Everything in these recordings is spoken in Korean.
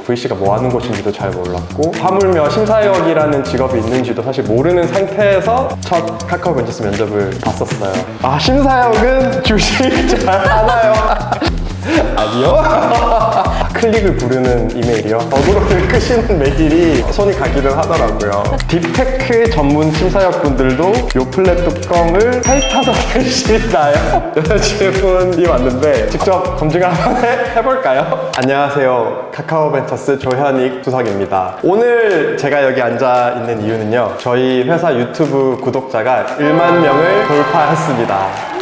VC가 뭐 하는 곳인지도 잘 몰랐고, 하물며 심사역이라는 직업이 있는지도 사실 모르는 상태에서 첫 카카오 벤처스 면접을 봤었어요. 아, 심사역은 주식 잘 하나요? 아니요? 클릭을 부르는 이메일이요? 어그로를 끄시는 메일이 손이 가기는 하더라고요. 딥테크 전문 심사역 분들도 요 플랫 뚜껑을 핥아서 쓰시나요? 질문이 왔는데 직접 검증을 한번 해볼까요? 안녕하세요. 카카오 벤처스 조현익 수석입니다. 오늘 제가 여기 앉아 있는 이유는요, 저희 회사 유튜브 구독자가 1만 명을 돌파했습니다.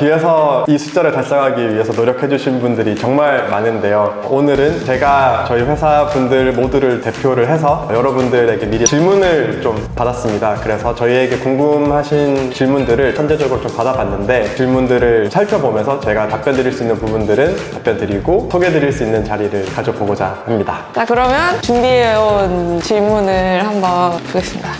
뒤에서 이 숫자를 달성하기 위해서 노력해주신 분들이 정말 많은데요. 오늘은 제가 저희 회사 분들 모두를 대표를 해서 여러분들에게 미리 질문을 좀 받았습니다. 그래서 저희에게 궁금하신 질문들을 선제적으로 좀 받아봤는데, 질문들을 살펴보면서 제가 답변 드릴 수 있는 부분들은 답변 드리고 소개해 드릴 수 있는 자리를 가져보고자 합니다. 자, 그러면 준비해온 질문을 한번 보겠습니다.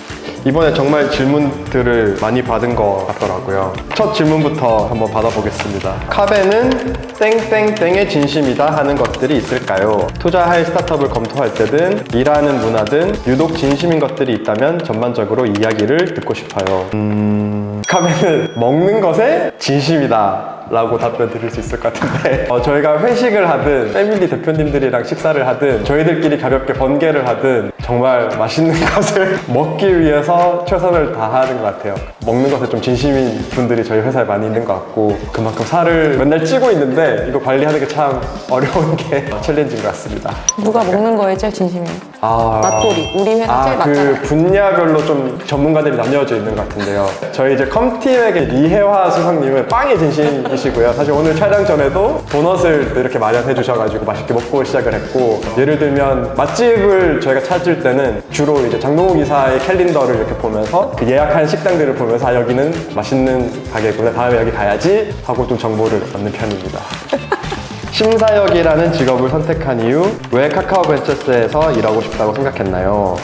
이번에 정말 질문들을 많이 받은 것 같더라고요. 첫 질문부터 한번 받아보겠습니다. 카베는 땡땡땡의 진심이다 하는 것들이 있을까요? 투자할 스타트업을 검토할 때든 일하는 문화든 유독 진심인 것들이 있다면 전반적으로 이야기를 듣고 싶어요. 카베는 먹는 것에 진심이다 라고 답변 드릴 수 있을 것 같은데, 저희가 회식을 하든 패밀리 대표님들이랑 식사를 하든 저희들끼리 가볍게 번개를 하든 정말 맛있는 것을 먹기 위해서 최선을 다하는 것 같아요. 먹는 것에 좀 진심인 분들이 저희 회사에 많이 있는 것 같고, 그만큼 살을 맨날 찌고 있는데 이거 관리하는 게 참 어려운 게 챌린지인 것 같습니다. 누가 먹는 거에 제일 진심이에요? 맛돌이. 우리 회사 제일 맞잖아요. 그 분야별로 좀 전문가들이 나뉘어져 있는 것 같은데요. 저희 이제 컴팀에게 이혜화 수석님은 빵이 진심이시고요. 사실 오늘 촬영 전에도 도넛을 이렇게 마련해 주셔가지고 맛있게 먹고 시작을 했고, 예를 들면 맛집을 저희가 찾을 때는 주로 이제 장동욱 이사의 캘린더를 이렇게 보면서 그 예약한 식당들을 보면서, 아, 여기는 맛있는 가게구나, 다음에 여기 가야지 하고 좀 정보를 얻는 편입니다. 심사역이라는 직업을 선택한 이유, 왜 카카오 벤처스에서 일하고 싶다고 생각했나요?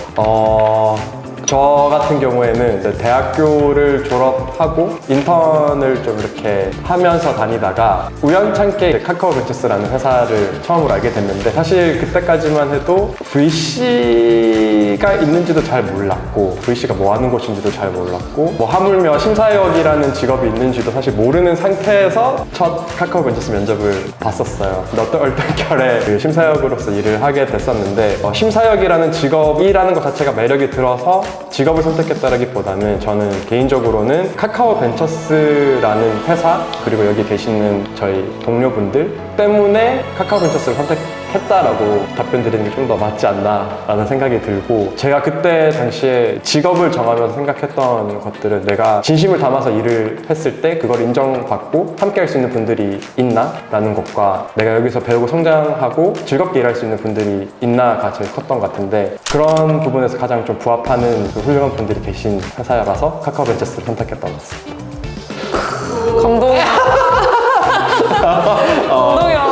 저 같은 경우에는 이제 대학교를 졸업하고 인턴을 좀 이렇게 하면서 다니다가 우연찮게 카카오 벤처스라는 회사를 처음으로 알게 됐는데, 사실 그때까지만 해도 VC가 있는지도 잘 몰랐고, VC가 뭐 하는 곳인지도 잘 몰랐고, 뭐 하물며 심사역이라는 직업이 있는지도 사실 모르는 상태에서 첫 카카오 벤처스 면접을 봤었어요. 근데 어떤 얼떨결에 그 심사역으로서 일을 하게 됐었는데, 심사역이라는 직업이라는 것 자체가 매력이 들어서 직업을 선택했다기보다는 저는 개인적으로는 카카오 벤처스라는 회사, 그리고 여기 계시는 저희 동료분들 때문에 카카오 벤처스를 선택했다라고 답변 드리는 게 좀 더 맞지 않나 라는 생각이 들고, 제가 그때 당시에 직업을 정하면서 생각했던 것들은 내가 진심을 담아서 일을 했을 때 그걸 인정받고 함께 할 수 있는 분들이 있나 라는 것과, 내가 여기서 배우고 성장하고 즐겁게 일할 수 있는 분들이 있나가 제일 컸던 것 같은데, 그런 부분에서 가장 좀 부합하는 그 훌륭한 분들이 계신 회사라서 카카오 벤처스를 선택했던 것 같습니다. 감동이야. 감동이야.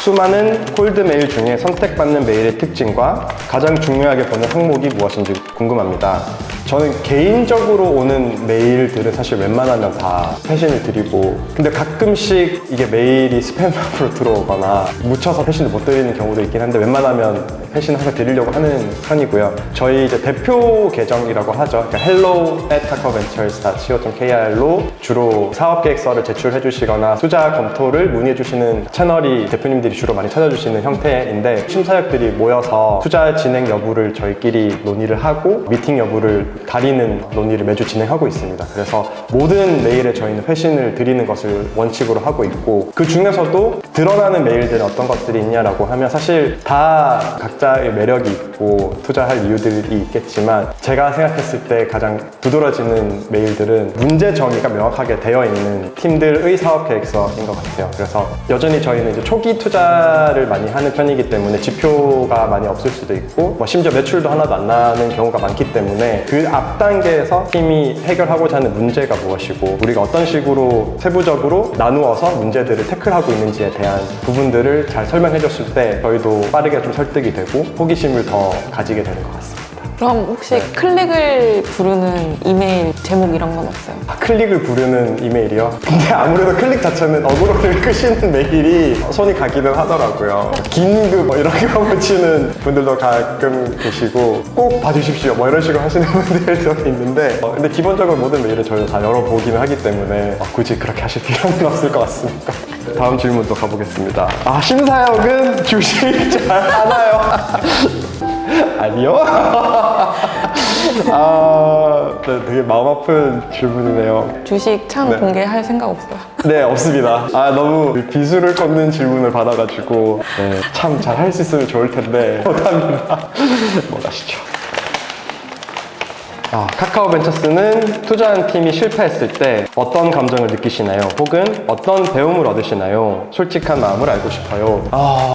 수많은 콜드 메일 중에 선택받는 메일의 특징과 가장 중요하게 보는 항목이 무엇인지 궁금합니다. 저는 개인적으로 오는 메일들은 사실 웬만하면 다 회신을 드리고, 근데 가끔씩 이게 메일이 스팸으로 들어오거나 묻혀서 회신을 못 드리는 경우도 있긴 한데, 웬만하면 회신 항상 드리려고 하는 편이고요. 저희 이제 대표 계정이라고 하죠. 그러니까 hello@kakaoventures.co.kr로 주로 사업계획서를 제출해 주시거나 투자 검토를 문의해 주시는 채널이 대표님들이 주로 많이 찾아주시는 형태인데, 심사역들이 모여서 투자 진행 여부를 저희끼리 논의를 하고 미팅 여부를 가리는 논의를 매주 진행하고 있습니다. 그래서 모든 메일에 저희는 회신을 드리는 것을 원칙으로 하고 있고, 그 중에서도 드러나는 메일들은 어떤 것들이 있냐라고 하면, 사실 다 각자의 매력이 있고 투자할 이유들이 있겠지만, 제가 생각했을 때 가장 두드러지는 메일들은 문제 정의가 명확하게 되어 있는 팀들의 사업 계획서인 것 같아요. 그래서 여전히 저희는 이제 초기 투자를 많이 하는 편이기 때문에 지표가 많이 없을 수도 있고, 심지어 매출도 하나도 안 나는 경우가 많기 때문에 그 앞 단계에서 팀이 해결하고자 하는 문제가 무엇이고, 우리가 어떤 식으로 세부적으로 나누어서 문제들을 태클하고 있는지에 대한 부분들을 잘 설명해 줬을 때 저희도 빠르게 좀 설득이 되고 호기심을 더 가지게 되는 것 같습니다. 그럼 혹시 네. 클릭을 부르는 이메일 제목 이런 건 없어요? 클릭을 부르는 이메일이요? 근데 아무래도 클릭 자체는 어그로를 끄시는 메일이 손이 가기는 하더라고요. 긴급 뭐 이런 거 붙이는 분들도 가끔 계시고 꼭 봐주십시오 뭐 이런 식으로 하시는 분들도 있는데 근데 기본적으로 모든 메일을 저희도 다 열어보기는 하기 때문에 굳이 그렇게 하실 필요는 없을 것 같습니다. 다음 질문 또 가보겠습니다. 심사역은 주식 잘 하나요? 아니요? 네, 되게 마음 아픈 질문이네요. 주식 창 네. 공개할 생각 없어요? 네, 없습니다. 너무 비수를 꽂는 질문을 받아가지고 참 잘 할 수 있으면 좋을 텐데 못합니다. 뭐가시죠? 카카오벤처스는 투자한 팀이 실패했을 때 어떤 감정을 느끼시나요? 혹은 어떤 배움을 얻으시나요? 솔직한 마음을 알고 싶어요.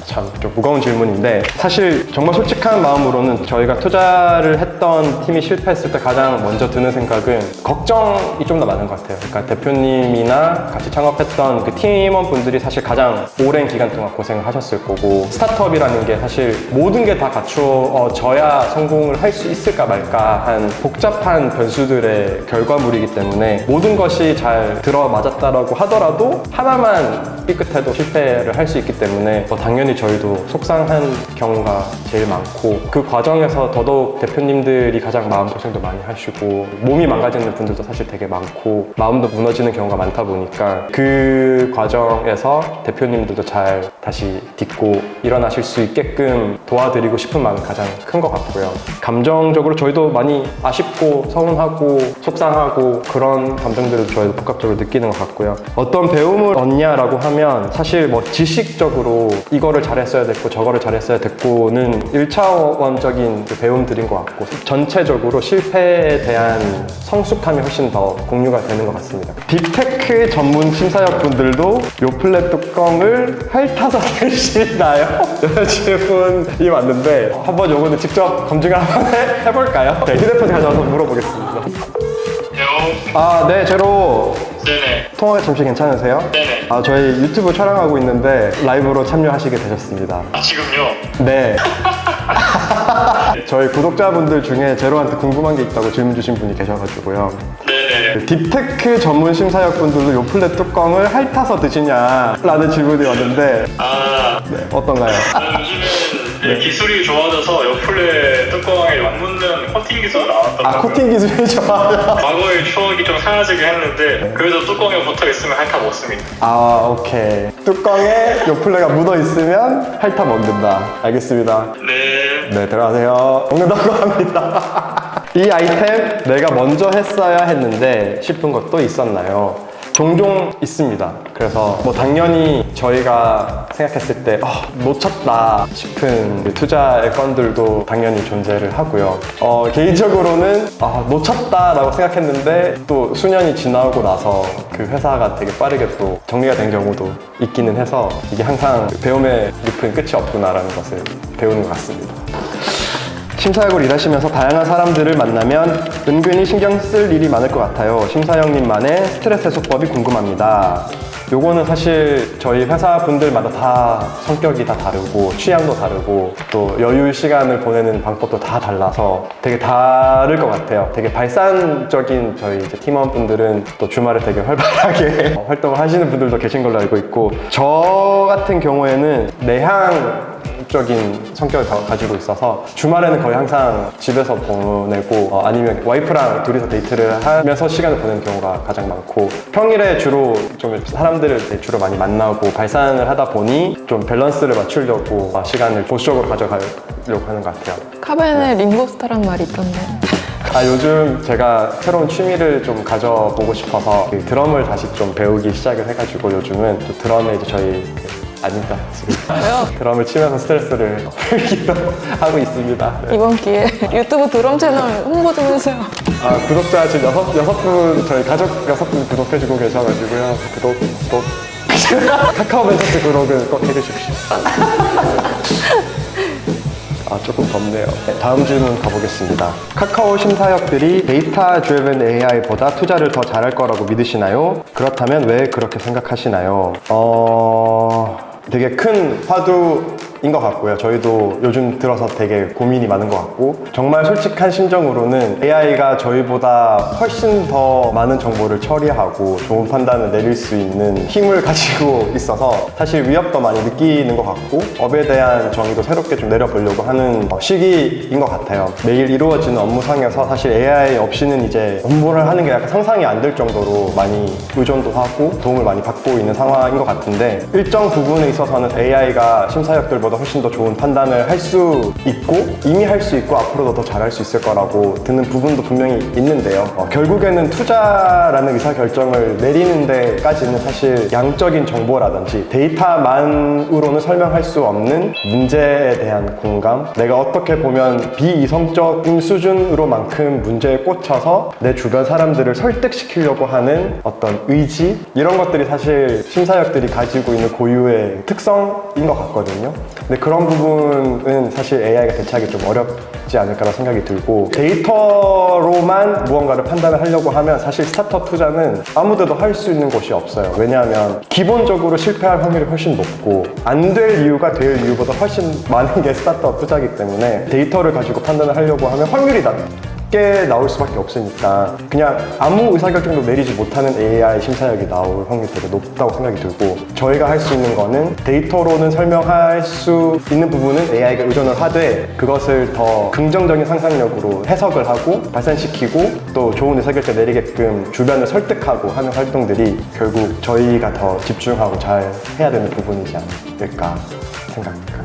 참 좀 무거운 질문인데 사실 정말 솔직한 마음으로는 저희가 투자를 했던 팀이 실패했을 때 가장 먼저 드는 생각은 걱정이 좀 더 많은 것 같아요. 그러니까 대표님이나 같이 창업했던 그 팀원분들이 사실 가장 오랜 기간 동안 고생을 하셨을 거고 스타트업이라는 게 사실 모든 게 다 갖추어져야 성공을 할 수 있을까 말까 한 복잡한 변수들의 결과물이기 때문에 모든 것이 잘 들어맞았다라고 하더라도 하나만 삐끗해도 실패를 할 수 있기 때문에 당연히 저희도 속상한 경우가 제일 많고 그 과정에서 더더욱 대표님들이 가장 마음고생도 많이 하시고 몸이 망가지는 분들도 사실 되게 많고 마음도 무너지는 경우가 많다 보니까 그 과정에서 대표님들도 잘 다시 딛고 일어나실 수 있게끔 도와드리고 싶은 마음이 가장 큰 것 같고요. 감정적으로 저희도 많이 아쉽고 서운하고 속상하고 그런 감정들을 저희도 복합적으로 느끼는 것 같고요. 어떤 배움을 얻냐라고 하면 사실 뭐 지식적으로 이거를 잘했어야 됐고 저거를 잘했어야 됐고는 1차원적인 배움들인 것 같고 전체적으로 실패에 대한 성숙함이 훨씬 더 공유가 되는 것 같습니다. 딥테크 전문 심사역 분들도 요플레 뚜껑을 핥아서 드시나요? 이런 질문이 왔는데 한번 요거는 직접 검증을 한번 해볼까요? 네, 휴대폰 가져와서 물어보겠습니다. 네, 제로. 네네. 통화 잠시 괜찮으세요? 네네. 저희 유튜브 촬영하고 있는데 라이브로 참여하시게 되셨습니다. 지금요? 네. 저희 구독자분들 중에 제로한테 궁금한 게 있다고 질문 주신 분이 계셔가지고요. 네네. 딥테크 전문 심사역 분들도 요플레 뚜껑을 핥아서 드시냐라는 질문이 왔는데 네, 어떤가요? 요즘은 기술이 좋아져서 요플레 뚜껑에 맞붙는 코팅 기술이 나왔더라고요. 코팅 기술이 좋아요. 과거의 추억이 좀 사라지긴 했는데 그래도 뚜껑에 붙어 있으면 핥아 먹습니다. 오케이. 뚜껑에 요플레가 묻어 있으면 핥아 먹는다. 알겠습니다. 네, 들어가세요. 먹는다고 합니다. 이 아이템 내가 먼저 했어야 했는데 싶은 것도 있었나요? 종종 있습니다. 그래서 뭐 당연히 저희가 생각했을 때 놓쳤다 싶은 투자의 건들도 당연히 존재를 하고요. 개인적으로는 놓쳤다라고 생각했는데 또 수년이 지나고 나서 그 회사가 되게 빠르게 또 정리가 된 경우도 있기는 해서 이게 항상 배움의 늪은 끝이 없구나라는 것을 배우는 것 같습니다. 심사역으로 일하시면서 다양한 사람들을 만나면 은근히 신경 쓸 일이 많을 것 같아요. 심사역님만의 스트레스 해소법이 궁금합니다. 요거는 사실 저희 회사 분들마다 다 성격이 다 다르고 취향도 다르고 또 여유 시간을 보내는 방법도 다 달라서 되게 다를 것 같아요. 되게 발산적인 저희 이제 팀원분들은 또 주말에 되게 활발하게 활동을 하시는 분들도 계신 걸로 알고 있고 저 같은 경우에는 내향적인 성격을 가지고 있어서 주말에는 거의 항상 집에서 보내고 아니면 와이프랑 둘이서 데이트를 하면서 시간을 보내는 경우가 가장 많고 평일에 주로 좀 사람들을 주로 많이 만나고 발산을 하다 보니 좀 밸런스를 맞추려고 시간을 보수적으로 가져가려고 하는 것 같아요. 카벤에 링고스타란 말이 있던데. 요즘 제가 새로운 취미를 좀 가져보고 싶어서 드럼을 다시 좀 배우기 시작을 해가지고 요즘은 또 드럼에 이제 저희 아닙니다. 지금 왜요? 드럼을 치면서 스트레스를 풀기도 하고 있습니다. 네. 이번 기회에 유튜브 드럼 채널 홍보 좀 해주세요. 구독자 지금 여섯 분, 저희 가족 6분 구독해주고 계셔가지고요. 구독. 카카오벤처스 구독은 꼭 해주십시오. 조금 덥네요. 네, 다음 질문 가보겠습니다. 카카오 심사역들이 데이터 드리븐 AI보다 투자를 더 잘할 거라고 믿으시나요? 그렇다면 왜 그렇게 생각하시나요? 되게 큰 화두인 심사역인 것 같고요. 저희도 요즘 들어서 되게 고민이 많은 것 같고, 정말 솔직한 심정으로는 AI가 저희보다 훨씬 더 많은 정보를 처리하고 좋은 판단을 내릴 수 있는 힘을 가지고 있어서 사실 위협도 많이 느끼는 것 같고, 업에 대한 정의도 새롭게 좀 내려보려고 하는 시기인 것 같아요. 매일 이루어지는 업무상에서 사실 AI 없이는 이제 업무를 하는 게 약간 상상이 안 될 정도로 많이 의존도 하고 도움을 많이 받고 있는 상황인 것 같은데, 일정 부분에 있어서는 AI가 심사역들보다 훨씬 더 좋은 판단을 할 수 있고 이미 할 수 있고 앞으로도 더 잘할 수 있을 거라고 드는 부분도 분명히 있는데요. 결국에는 투자라는 의사결정을 내리는 데까지는 사실 양적인 정보라든지 데이터만으로는 설명할 수 없는 문제에 대한 공감, 내가 어떻게 보면 비이성적인 수준으로만큼 문제에 꽂혀서 내 주변 사람들을 설득시키려고 하는 어떤 의지, 이런 것들이 사실 심사역들이 가지고 있는 고유의 특성인 것 같거든요. 근데 그런 부분은 사실 AI가 대체하기 좀 어렵지 않을까라는 생각이 들고, 데이터로만 무언가를 판단을 하려고 하면 사실 스타트업 투자는 아무데도 할 수 있는 곳이 없어요. 왜냐하면 기본적으로 실패할 확률이 훨씬 높고 안 될 이유가 될 이유보다 훨씬 많은 게 스타트업 투자이기 때문에 데이터를 가지고 판단을 하려고 하면 확률이 낮게 나올 수밖에 없으니까 그냥 아무 의사결정도 내리지 못하는 AI 심사역이 나올 확률이 되게 높다고 생각이 들고, 저희가 할 수 있는 거는 데이터로는 설명할 수 있는 부분은 AI가 의존을 하되 그것을 더 긍정적인 상상력으로 해석을 하고 발산시키고 또 좋은 의사결정 내리게끔 주변을 설득하고 하는 활동들이 결국 저희가 더 집중하고 잘 해야 되는 부분이지 않을까 생각합니다.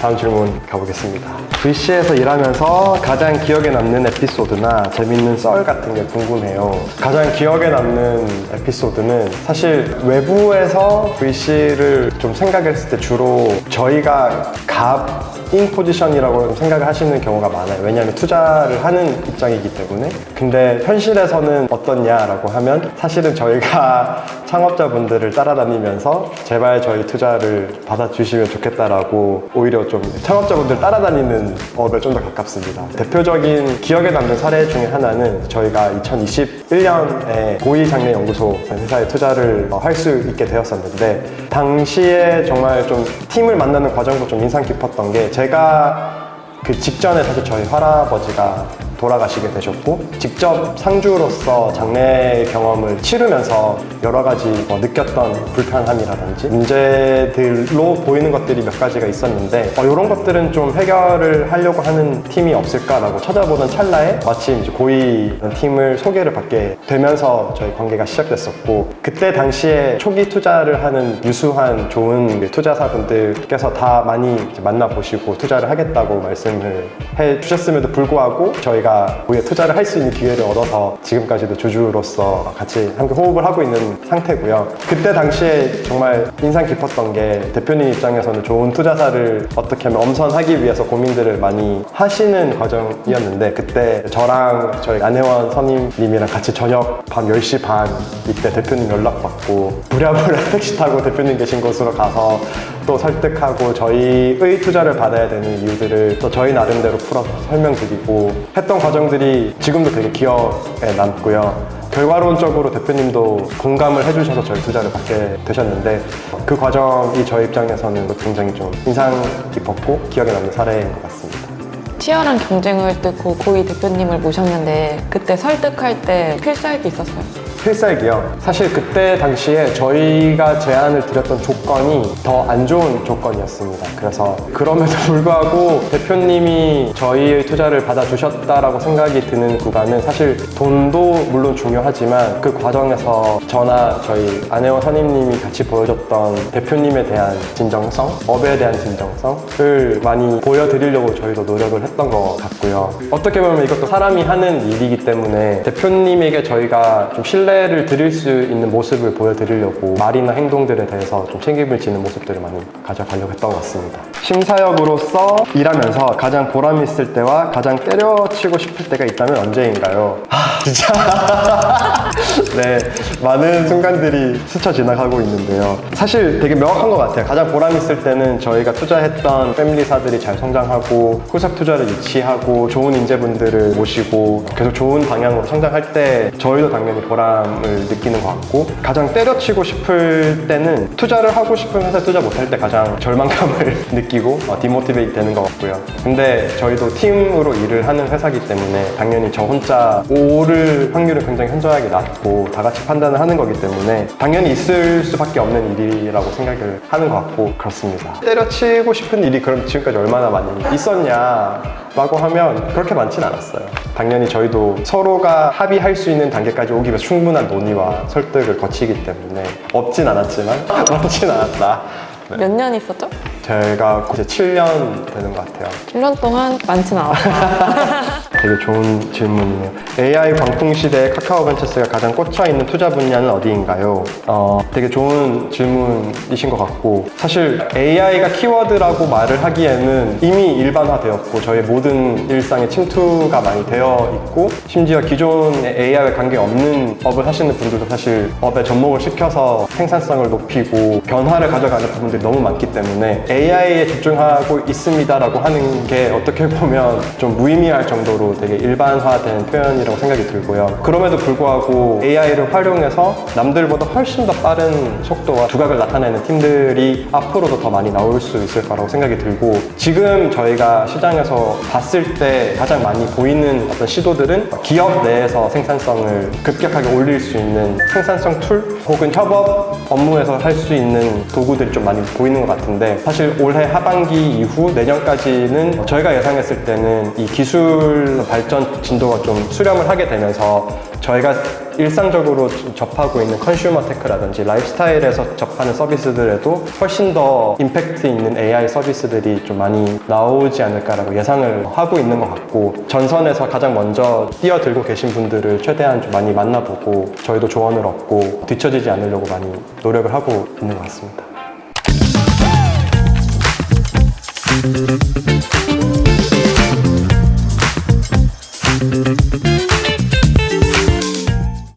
다음 질문 가보겠습니다. VC에서 일하면서 가장 기억에 남는 에피소드나 재밌는 썰 같은 게 궁금해요. 가장 기억에 남는 에피소드는 사실 외부에서 VC를 좀 생각했을 때 주로 저희가 갑인 포지션이라고 생각을 하시는 경우가 많아요. 왜냐하면 투자를 하는 입장이기 때문에. 근데 현실에서는 어떻냐라고 하면 사실은 저희가 창업자분들을 따라다니면서 제발 저희 투자를 받아주시면 좋겠다라고 오히려 좀 창업자분들 따라다니는 업에 좀 더 가깝습니다. 대표적인 기억에 남는 사례 중에 하나는 저희가 2021년에 고위장래연구소 회사에 투자를 할 수 있게 되었었는데, 당시에 정말 좀 팀을 만나는 과정도 좀 인상 깊었던 게, 제가 그 직전에 사실 저희 할아버지가 돌아가시게 되셨고 직접 상주로서 장례 경험을 치르면서 여러 가지 느꼈던 불편함이라든지 문제들로 보이는 것들이 몇 가지가 있었는데, 이런 것들은 좀 해결을 하려고 하는 팀이 없을까라고 찾아보던 찰나에 마침 이제 고위 팀을 소개를 받게 되면서 저희 관계가 시작됐었고, 그때 당시에 초기 투자를 하는 유수한 좋은 투자사분들께서 다 많이 이제 만나보시고 투자를 하겠다고 말씀을 해주셨음에도 불구하고 저희가 우리가 투자를 할 수 있는 기회를 얻어서 지금까지도 주주로서 같이 함께 호흡을 하고 있는 상태고요. 그때 당시에 정말 인상 깊었던 게, 대표님 입장에서는 좋은 투자사를 어떻게 하면 엄선하기 위해서 고민들을 많이 하시는 과정이었는데, 그때 저랑 저희 안혜원 선임님이랑 같이 저녁 밤 10시 반 이때 대표님 연락받고 부랴부랴 택시 타고 대표님 계신 곳으로 가서 또 설득하고 저희의 투자를 받아야 되는 이유들을 또 저희 나름대로 풀어서 설명드리고 했던 과정들이 지금도 되게 기억에 남고요. 결과론적으로 대표님도 공감을 해주셔서 저희 투자를 받게 되셨는데, 그 과정이 저희 입장에서는 굉장히 좀 인상 깊었고 기억에 남는 사례인 것 같습니다. 치열한 경쟁을 뚫고 고위 대표님을 모셨는데 그때 설득할 때 필살기 있었어요? 필살기요? 사실 그때 당시에 저희가 제안을 드렸던 조건이 더 안 좋은 조건이었습니다. 그래서 그럼에도 불구하고 대표님이 저희의 투자를 받아주셨다라고 생각이 드는 구간은, 사실 돈도 물론 중요하지만 그 과정에서 저나 저희 안혜원 선임님이 같이 보여줬던 대표님에 대한 진정성, 업에 대한 진정성을 많이 보여드리려고 저희도 노력을 했던 것 같고요. 어떻게 보면 이것도 사람이 하는 일이기 때문에 대표님에게 저희가 좀 신뢰를 드릴 수 있는 모습을 보여드리려고 말이나 행동들에 대해서 좀 책임을 지는 모습들을 많이 가져가려고 했던 것 같습니다. 심사역으로서 일하면서 가장 보람 있을 때와 가장 때려치고 싶을 때가 있다면 언제인가요? 진짜 네, 많은 순간들이 스쳐 지나가고 있는데요. 사실 되게 명확한 것 같아요. 가장 보람 있을 때는 저희가 투자했던 패밀리사들이 잘 성장하고 후속 투자를 유치하고 좋은 인재분들을 모시고 계속 좋은 방향으로 성장할 때 저희도 당연히 보람 절망감을 느끼는 것 같고, 가장 때려치고 싶을 때는 투자를 하고 싶은 회사에 투자 못할 때 가장 절망감을 느끼고 디모티베이트 되는 것 같고요. 근데 저희도 팀으로 일을 하는 회사이기 때문에 당연히 저 혼자 오를 확률은 굉장히 현저하게 낮고 다 같이 판단을 하는 거기 때문에 당연히 있을 수밖에 없는 일이라고 생각을 하는 것 같고 그렇습니다. 때려치고 싶은 일이 그럼 지금까지 얼마나 많이 있었냐라고 하면 그렇게 많진 않았어요. 당연히 저희도 서로가 합의할 수 있는 단계까지 오기 위해서 충분한 논의와 설득을 거치기 때문에 없진 않았지만 많진 않았다. 몇 년 있었죠? 제가 이제 7년 되는 것 같아요. 1년 동안 많진 않았어요. 되게 좋은 질문이네요. AI 광풍 시대에 카카오벤처스가 가장 꽂혀있는 투자 분야는 어디인가요? 되게 좋은 질문이신 것 같고, 사실 AI가 키워드라고 말을 하기에는 이미 일반화되었고 저희 모든 일상에 침투가 많이 되어 있고, 심지어 기존의 AI와 관계없는 업을 하시는 분들도 사실 업에 접목을 시켜서 생산성을 높이고 변화를 가져가는 부분들이 너무 많기 때문에 AI에 집중하고 있습니다라고 하는 게 어떻게 보면 좀 무의미할 정도로 되게 일반화된 표현이라고 생각이 들고요. 그럼에도 불구하고 AI를 활용해서 남들보다 훨씬 더 빠른 속도와 두각을 나타내는 팀들이 앞으로도 더 많이 나올 수 있을 거라고 생각이 들고, 지금 저희가 시장에서 봤을 때 가장 많이 보이는 어떤 시도들은 기업 내에서 생산성을 급격하게 올릴 수 있는 생산성 툴 혹은 협업 업무에서 할 수 있는 도구들이 좀 많이 보이는 것 같은데, 사실 올해 하반기 이후 내년까지는 저희가 예상했을 때는 이 기술 발전 진도가 좀 수렴을 하게 되면서 저희가 일상적으로 접하고 있는 컨슈머 테크라든지 라이프스타일에서 접하는 서비스들에도 훨씬 더 임팩트 있는 AI 서비스들이 좀 많이 나오지 않을까라고 예상을 하고 있는 것 같고, 전선에서 가장 먼저 뛰어들고 계신 분들을 최대한 좀 많이 만나보고 저희도 조언을 얻고 뒤처지지 않으려고 많이 노력을 하고 있는 것 같습니다.